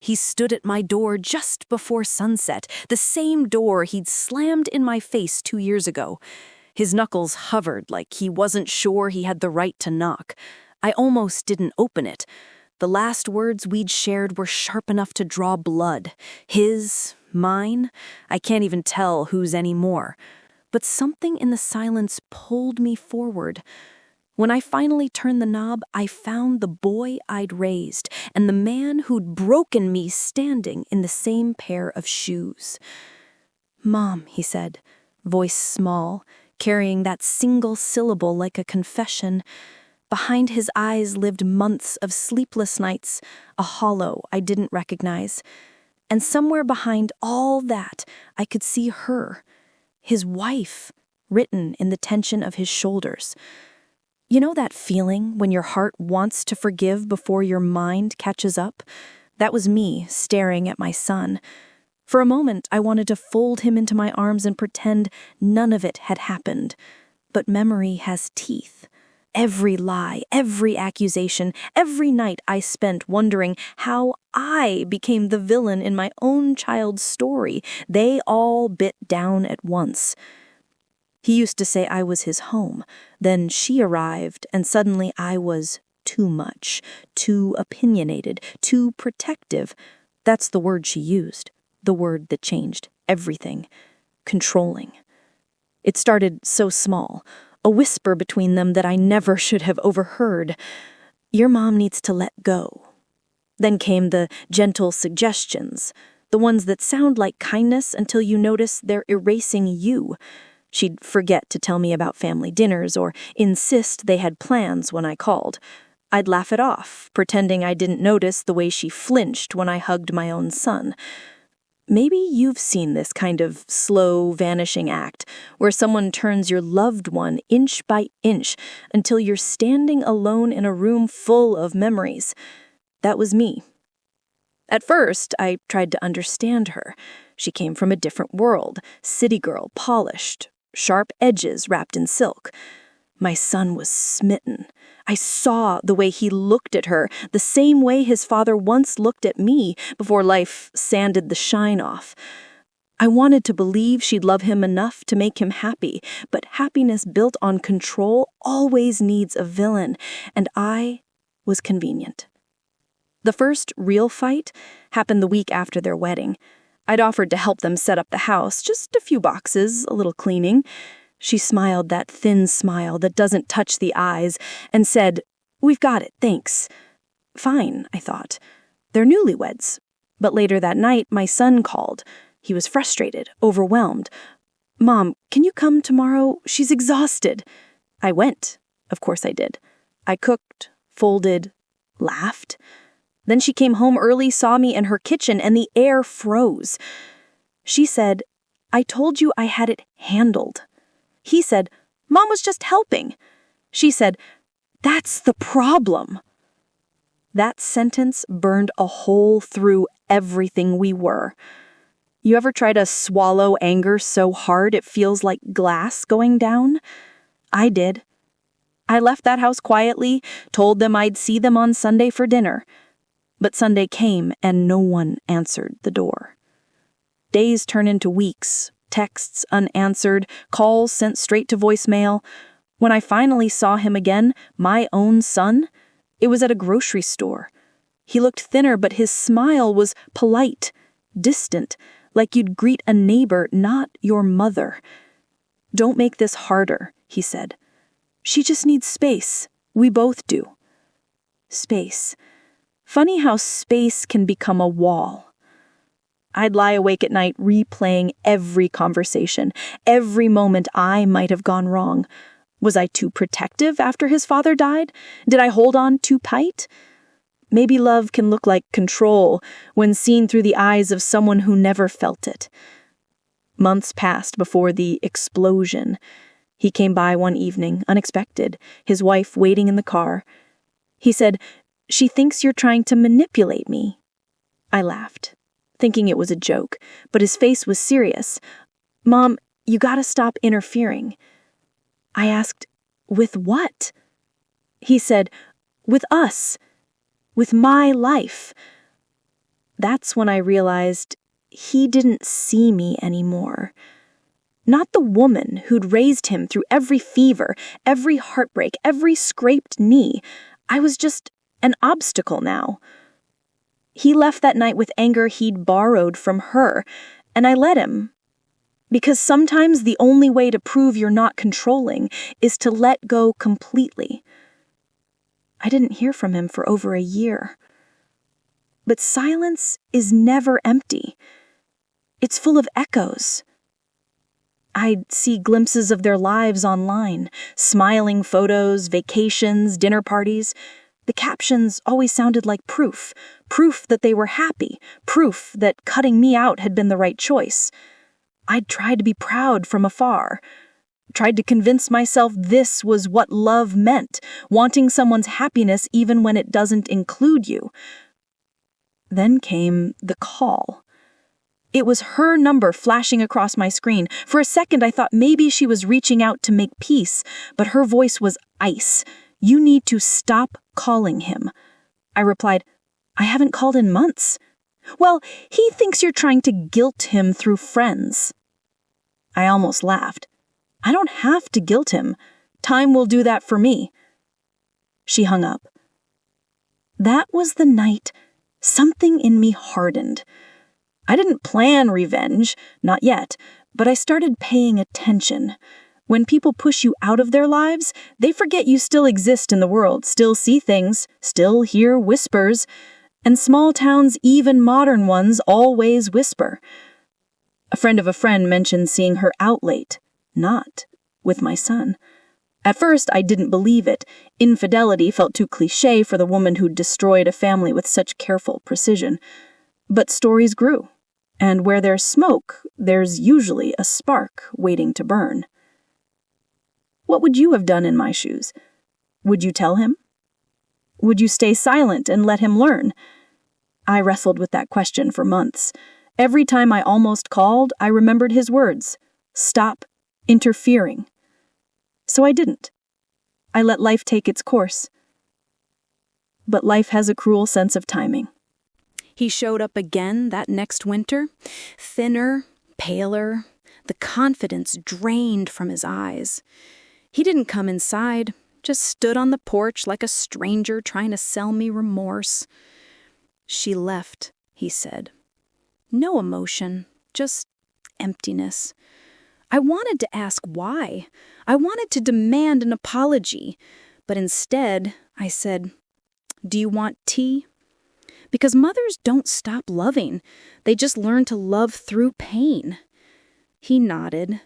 He stood at my door just before sunset, the same door he'd slammed in my face 2 years ago. His knuckles hovered like he wasn't sure he had the right to knock. I almost didn't open it. The last words we'd shared were sharp enough to draw blood. His, mine, I can't even tell whose anymore. But something in the silence pulled me forward. When I finally turned the knob, I found the boy I'd raised and the man who'd broken me standing in the same pair of shoes. "Mom," he said, voice small, carrying that single syllable like a confession. Behind his eyes lived months of sleepless nights, a hollow I didn't recognize. And somewhere behind all that, I could see her, his wife, written in the tension of his shoulders. You know that feeling when your heart wants to forgive before your mind catches up? That was me staring at my son. For a moment, I wanted to fold him into my arms and pretend none of it had happened. But memory has teeth. Every lie, every accusation, every night I spent wondering how I became the villain in my own child's story, they all bit down at once. He used to say I was his home. Then she arrived, and suddenly I was too much, too opinionated, too protective. That's the word she used, the word that changed everything. Controlling. It started so small, a whisper between them that I never should have overheard. "Your mom needs to let go." Then came the gentle suggestions, the ones that sound like kindness until you notice they're erasing you. She'd forget to tell me about family dinners or insist they had plans when I called. I'd laugh it off, pretending I didn't notice the way she flinched when I hugged my own son. Maybe you've seen this kind of slow, vanishing act, where someone turns your loved one inch by inch until you're standing alone in a room full of memories. That was me. At first, I tried to understand her. She came from a different world, city girl, polished, sharp edges wrapped in silk. My son was smitten. I saw the way he looked at her, the same way his father once looked at me before life sanded the shine off. I wanted to believe she'd love him enough to make him happy, but happiness built on control always needs a villain, and I was convenient. The first real fight happened the week after their wedding. I'd offered to help them set up the house, just a few boxes, a little cleaning. She smiled that thin smile that doesn't touch the eyes and said, "We've got it, thanks." Fine, I thought. They're newlyweds. But later that night, my son called. He was frustrated, overwhelmed. "Mom, can you come tomorrow? She's exhausted." I went. Of course I did. I cooked, folded, laughed. Then she came home early, saw me in her kitchen, and the air froze. She said, "I told you I had it handled." He said, "Mom was just helping." She said, "That's the problem." That sentence burned a hole through everything we were. You ever try to swallow anger so hard it feels like glass going down? I did. I left that house quietly, told them I'd see them on Sunday for dinner. But Sunday came and no one answered the door. Days turn into weeks, texts unanswered, calls sent straight to voicemail. When I finally saw him again, my own son, it was at a grocery store. He looked thinner, but his smile was polite, distant, like you'd greet a neighbor, not your mother. "Don't make this harder," he said. "She just needs space. We both do." Space. Funny how space can become a wall. I'd lie awake at night replaying every conversation, every moment I might have gone wrong. Was I too protective after his father died? Did I hold on too tight? Maybe love can look like control when seen through the eyes of someone who never felt it. Months passed before the explosion. He came by one evening, unexpected, his wife waiting in the car. He said, "She thinks you're trying to manipulate me." I laughed, thinking it was a joke, but his face was serious. "Mom, you gotta stop interfering." I asked, "With what?" He said, "With us. With my life." That's when I realized he didn't see me anymore. Not the woman who'd raised him through every fever, every heartbreak, every scraped knee. I was just an obstacle now. He left that night with anger he'd borrowed from her, and I let him. Because sometimes the only way to prove you're not controlling is to let go completely. I didn't hear from him for over a year. But silence is never empty. It's full of echoes. I'd see glimpses of their lives online, smiling photos, vacations, dinner parties. The captions always sounded like proof that they were happy, proof that cutting me out had been the right choice. I'd tried to be proud from afar, tried to convince myself this was what love meant, wanting someone's happiness even when it doesn't include you. Then came the call. It was her number flashing across my screen. For a second, I thought maybe she was reaching out to make peace, but her voice was ice. "You need to stop calling him." I replied, "I haven't called in months." "Well, he thinks you're trying to guilt him through friends." I almost laughed. "I don't have to guilt him. Time will do that for me." She hung up. That was the night something in me hardened. I didn't plan revenge, not yet, but I started paying attention. When people push you out of their lives, they forget you still exist in the world, still see things, still hear whispers, and small towns, even modern ones, always whisper. A friend of a friend mentioned seeing her out late, not with my son. At first, I didn't believe it. Infidelity felt too cliché for the woman who'd destroyed a family with such careful precision. But stories grew. And where there's smoke, there's usually a spark waiting to burn. What would you have done in my shoes? Would you tell him? Would you stay silent and let him learn? I wrestled with that question for months. Every time I almost called, I remembered his words. Stop interfering. So I didn't. I let life take its course. But life has a cruel sense of timing. He showed up again that next winter, thinner, paler, the confidence drained from his eyes. He didn't come inside, just stood on the porch like a stranger trying to sell me remorse. "She left," he said. No emotion, just emptiness. I wanted to ask why. I wanted to demand an apology, but instead I said, "Do you want tea?" Because mothers don't stop loving. They just learn to love through pain. He nodded,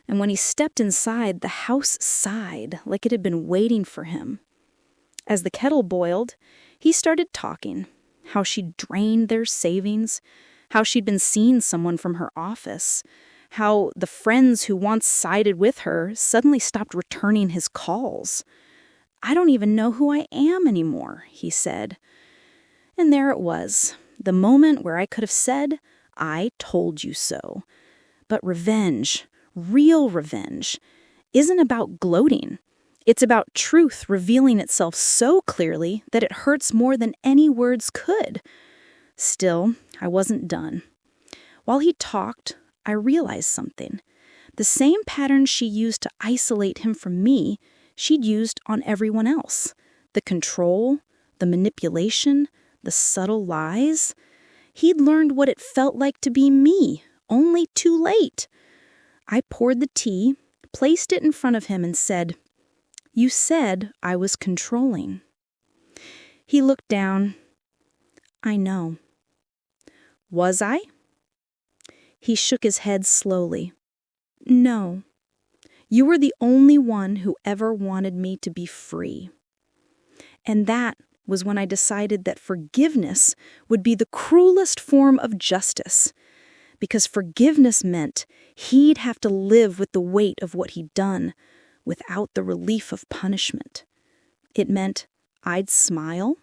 and when he stepped inside, the house sighed like it had been waiting for him. As the kettle boiled, he started talking, how she'd drained their savings, how she'd been seeing someone from her office, how the friends who once sided with her suddenly stopped returning his calls. "I don't even know who I am anymore," he said. And there it was, the moment where I could have said, "I told you so." But revenge, real revenge, isn't about gloating. It's about truth revealing itself so clearly that it hurts more than any words could. Still, I wasn't done. While he talked, I realized something. The same pattern she used to isolate him from me, she'd used on everyone else. The control, the manipulation, the subtle lies. He'd learned what it felt like to be me, only too late. I poured the tea, placed it in front of him, and said, "You said I was controlling." He looked down. "I know." "Was I?" He shook his head slowly. "No. You were the only one who ever wanted me to be free." And that was when I decided that forgiveness would be the cruelest form of justice, because forgiveness meant he'd have to live with the weight of what he'd done without the relief of punishment. It meant I'd smile,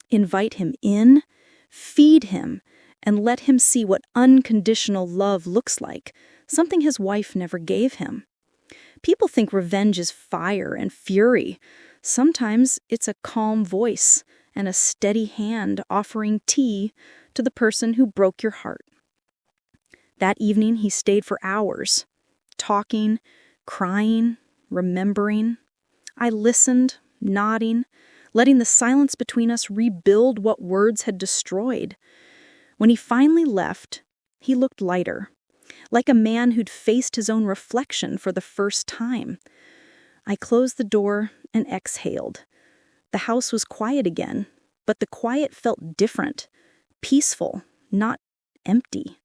invite him in, feed him, and let him see what unconditional love looks like, something his wife never gave him. People think revenge is fire and fury. Sometimes it's a calm voice and a steady hand offering tea to the person who broke your heart. That evening, he stayed for hours, talking, crying, remembering. I listened, nodding, letting the silence between us rebuild what words had destroyed. When he finally left, he looked lighter, like a man who'd faced his own reflection for the first time. I closed the door and exhaled. The house was quiet again, but the quiet felt different, peaceful, not empty.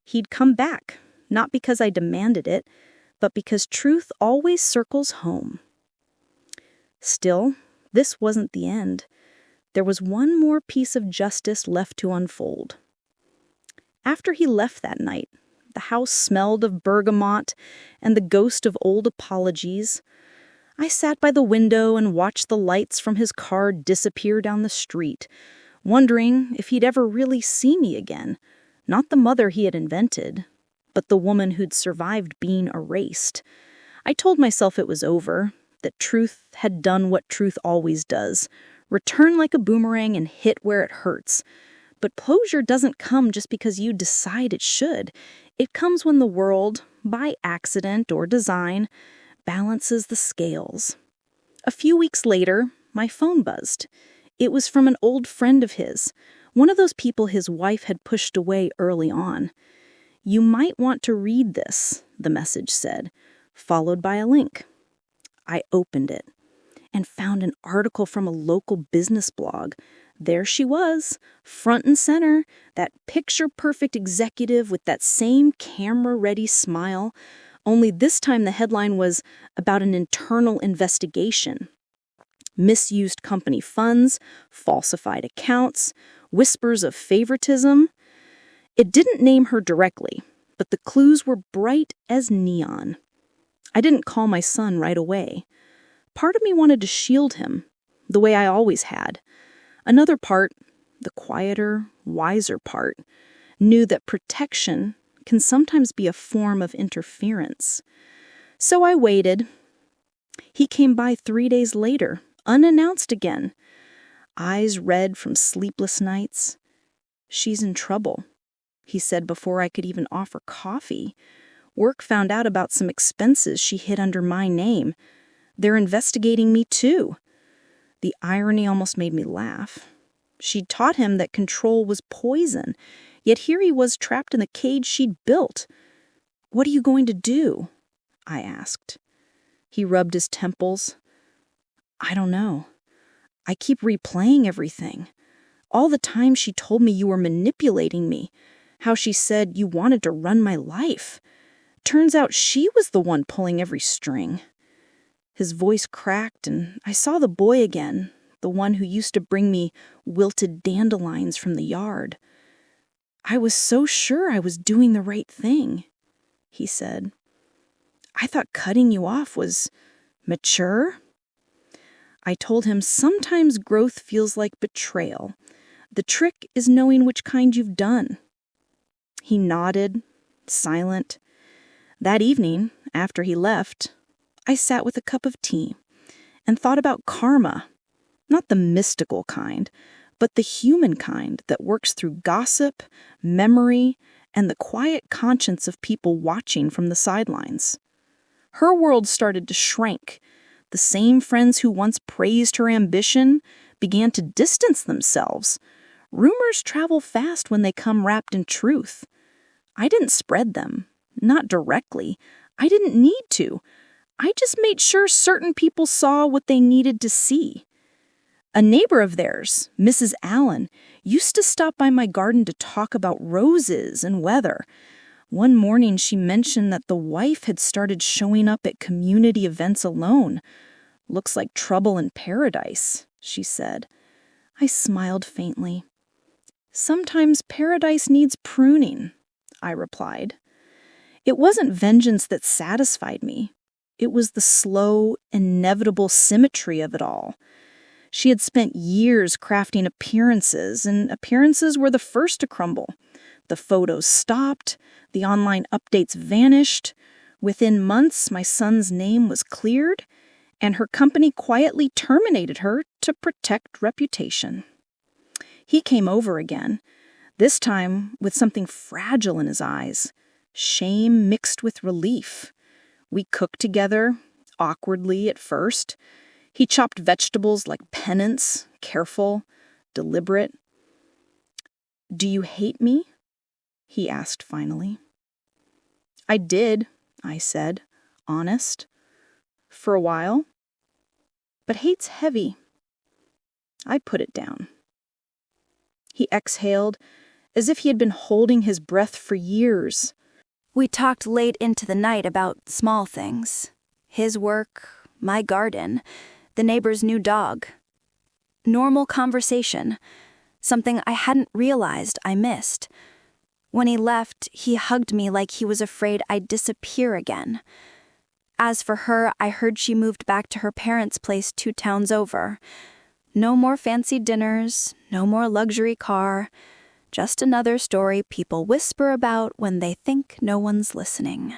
He'd come back, not because I demanded it, but because truth always circles home. Still, this wasn't the end. There was one more piece of justice left to unfold. After he left that night, the house smelled of bergamot and the ghost of old apologies. I sat by the window and watched the lights from his car disappear down the street, wondering if he'd ever really see me again. Not the mother he had invented, but the woman who'd survived being erased. I told myself it was over, that truth had done what truth always does, return like a boomerang and hit where it hurts. But closure doesn't come just because you decide it should. It comes when the world, by accident or design, balances the scales. A few weeks later, my phone buzzed. It was from an old friend of his, one of those people his wife had pushed away early on. "You might want to read this," the message said, followed by a link. I opened it and found an article from a local business blog. There she was, front and center, that picture-perfect executive with that same camera-ready smile, only this time the headline was about an internal investigation. Misused company funds, falsified accounts, whispers of favoritism. It didn't name her directly, but the clues were bright as neon. I didn't call my son right away. Part of me wanted to shield him, the way I always had. Another part, the quieter, wiser part, knew that protection can sometimes be a form of interference. So I waited. He came by 3 days later, unannounced again. Eyes red from sleepless nights. "She's in trouble," he said before I could even offer coffee. "Work found out about some expenses she hid under my name. They're investigating me too." The irony almost made me laugh. She'd taught him that control was poison, yet here he was trapped in the cage she'd built. "What are you going to do?" I asked. He rubbed his temples. "I don't know. I keep replaying everything. All the time she told me you were manipulating me, how she said you wanted to run my life. Turns out she was the one pulling every string." His voice cracked, and I saw the boy again, the one who used to bring me wilted dandelions from the yard. "I was so sure I was doing the right thing," he said. "I thought cutting you off was mature." I told him sometimes growth feels like betrayal. The trick is knowing which kind you've done. He nodded, silent. That evening, after he left, I sat with a cup of tea and thought about karma, not the mystical kind, but the human kind that works through gossip, memory, and the quiet conscience of people watching from the sidelines. Her world started to shrink. The same friends who once praised her ambition began to distance themselves. Rumors travel fast when they come wrapped in truth. I didn't spread them, not directly. I didn't need to. I just made sure certain people saw what they needed to see. A neighbor of theirs, Mrs. Allen, used to stop by my garden to talk about roses and weather. One morning she mentioned that the wife had started showing up at community events alone. "Looks like trouble in paradise," she said. I smiled faintly. "Sometimes paradise needs pruning," I replied. It wasn't vengeance that satisfied me. It was the slow, inevitable symmetry of it all. She had spent years crafting appearances, and appearances were the first to crumble. The photos stopped, the online updates vanished. Within months, my son's name was cleared, and her company quietly terminated her to protect reputation. He came over again. this time with something fragile in his eyes, shame mixed with relief. We cooked together, awkwardly at first. He chopped vegetables like penance, careful, deliberate. "Do you hate me?" he asked finally. "I did," I said, honest. "For a while. But hate's heavy." I put it down. He exhaled, as if he had been holding his breath for years. We talked late into the night about small things. His work, my garden, the neighbor's new dog. Normal conversation, something I hadn't realized I missed. When he left, he hugged me like he was afraid I'd disappear again. As for her, I heard she moved back to her parents' place 2 towns over. No more fancy dinners, no more luxury car. Just another story people whisper about when they think no one's listening.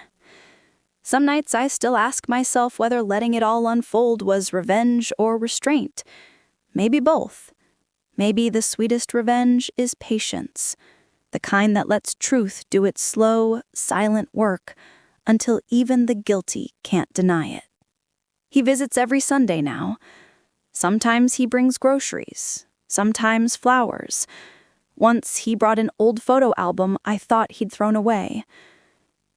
Some nights I still ask myself whether letting it all unfold was revenge or restraint. Maybe both. Maybe the sweetest revenge is patience, the kind that lets truth do its slow, silent work until even the guilty can't deny it. He visits every Sunday now. Sometimes he brings groceries, sometimes flowers. Once he brought an old photo album I thought he'd thrown away.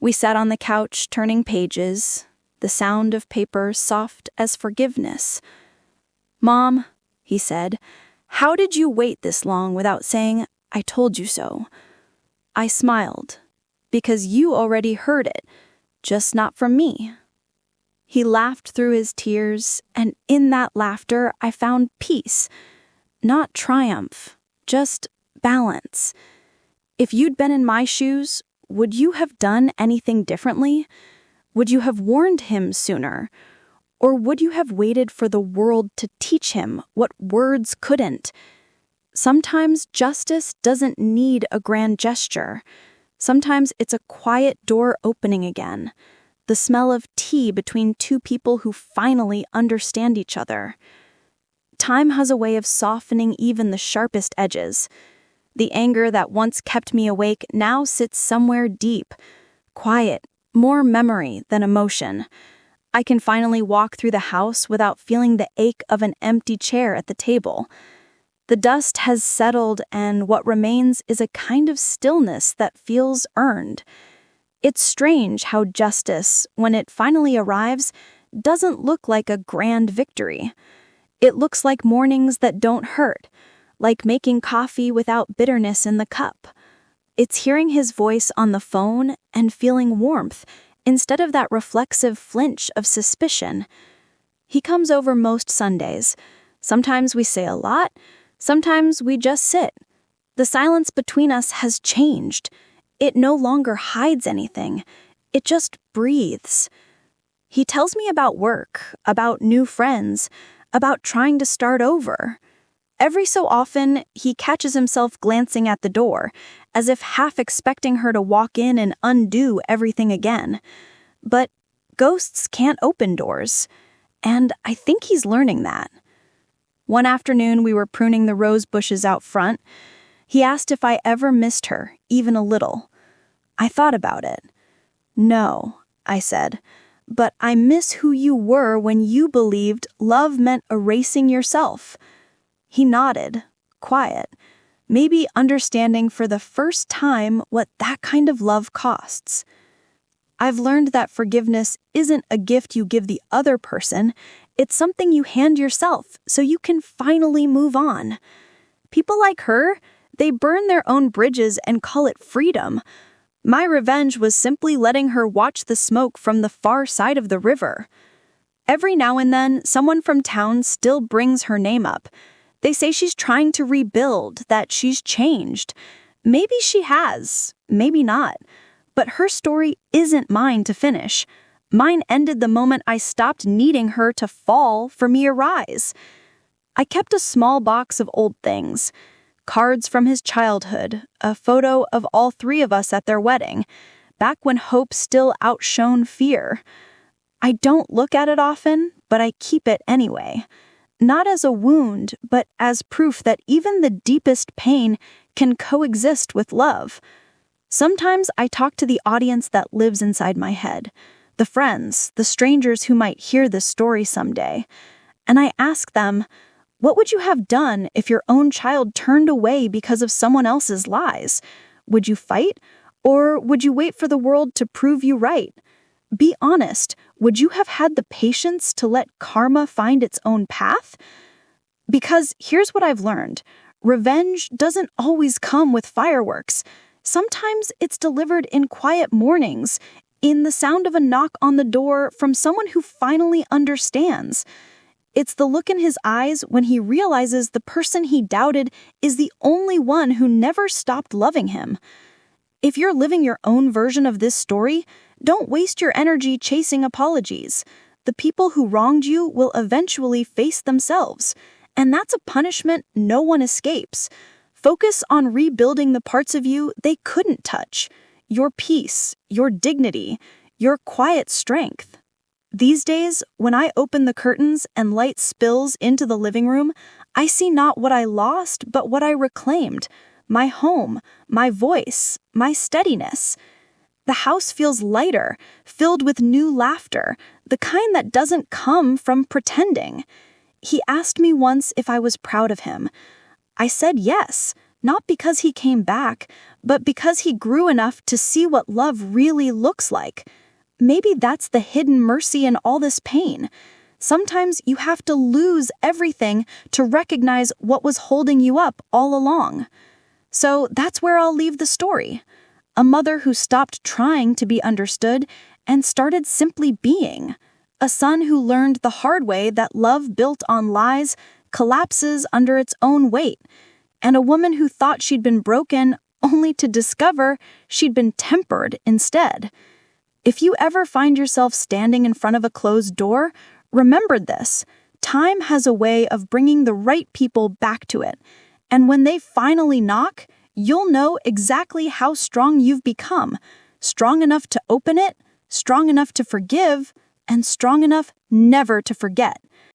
We sat on the couch turning pages, the sound of paper soft as forgiveness. "Mom," he said, "how did you wait this long without saying, 'I told you so'?" I smiled, "Because you already heard it, just not from me." He laughed through his tears, and in that laughter I found peace. Not triumph, just balance. If you'd been in my shoes, would you have done anything differently? Would you have warned him sooner? Or would you have waited for the world to teach him what words couldn't? Sometimes justice doesn't need a grand gesture. Sometimes it's a quiet door opening again, the smell of tea between 2 people who finally understand each other. Time has a way of softening even the sharpest edges. The anger that once kept me awake now sits somewhere deep, quiet, more memory than emotion. I can finally walk through the house without feeling the ache of an empty chair at the table. The dust has settled, and what remains is a kind of stillness that feels earned. It's strange how justice, when it finally arrives, doesn't look like a grand victory. It looks like mornings that don't hurt, like making coffee without bitterness in the cup. It's hearing his voice on the phone and feeling warmth instead of that reflexive flinch of suspicion. He comes over most Sundays. Sometimes we say a lot, sometimes we just sit. The silence between us has changed. It no longer hides anything. It just breathes. He tells me about work, about new friends, about trying to start over. Every so often, he catches himself glancing at the door, as if half expecting her to walk in and undo everything again. But ghosts can't open doors, and I think he's learning that. One afternoon, we were pruning the rose bushes out front. He asked if I ever missed her, even a little. I thought about it. "No," I said, "but I miss who you were when you believed love meant erasing yourself." He nodded, quiet, maybe understanding for the first time what that kind of love costs. I've learned that forgiveness isn't a gift you give the other person, it's something you hand yourself so you can finally move on. People like her, they burn their own bridges and call it freedom. My revenge was simply letting her watch the smoke from the far side of the river. Every now and then, someone from town still brings her name up. They say she's trying to rebuild, that she's changed. Maybe she has, maybe not. But her story isn't mine to finish. Mine ended the moment I stopped needing her to fall for me to rise. I kept a small box of old things. Cards from his childhood, a photo of all 3 of us at their wedding, back when hope still outshone fear. I don't look at it often, but I keep it anyway. Not as a wound, but as proof that even the deepest pain can coexist with love. Sometimes I talk to the audience that lives inside my head, the friends, the strangers who might hear this story someday, and I ask them, what would you have done if your own child turned away because of someone else's lies? Would you fight, or would you wait for the world to prove you right? Be honest, would you have had the patience to let karma find its own path? Because here's what I've learned. Revenge doesn't always come with fireworks. Sometimes it's delivered in quiet mornings, in the sound of a knock on the door from someone who finally understands. It's the look in his eyes when he realizes the person he doubted is the only one who never stopped loving him. If you're living your own version of this story, don't waste your energy chasing apologies. The people who wronged you will eventually face themselves, and that's a punishment no one escapes. Focus on rebuilding the parts of you they couldn't touch, your peace, your dignity, your quiet strength. These days, when I open the curtains and light spills into the living room, I see not what I lost, but what I reclaimed. My home, my voice, my steadiness. The house feels lighter, filled with new laughter, the kind that doesn't come from pretending. He asked me once if I was proud of him. I said yes, not because he came back, but because he grew enough to see what love really looks like. Maybe that's the hidden mercy in all this pain. Sometimes you have to lose everything to recognize what was holding you up all along. So that's where I'll leave the story. A mother who stopped trying to be understood and started simply being. A son who learned the hard way that love built on lies collapses under its own weight. And a woman who thought she'd been broken only to discover she'd been tempered instead. If you ever find yourself standing in front of a closed door, remember this. Time has a way of bringing the right people back to it. And when they finally knock, you'll know exactly how strong you've become. Strong enough to open it, strong enough to forgive, and strong enough never to forget.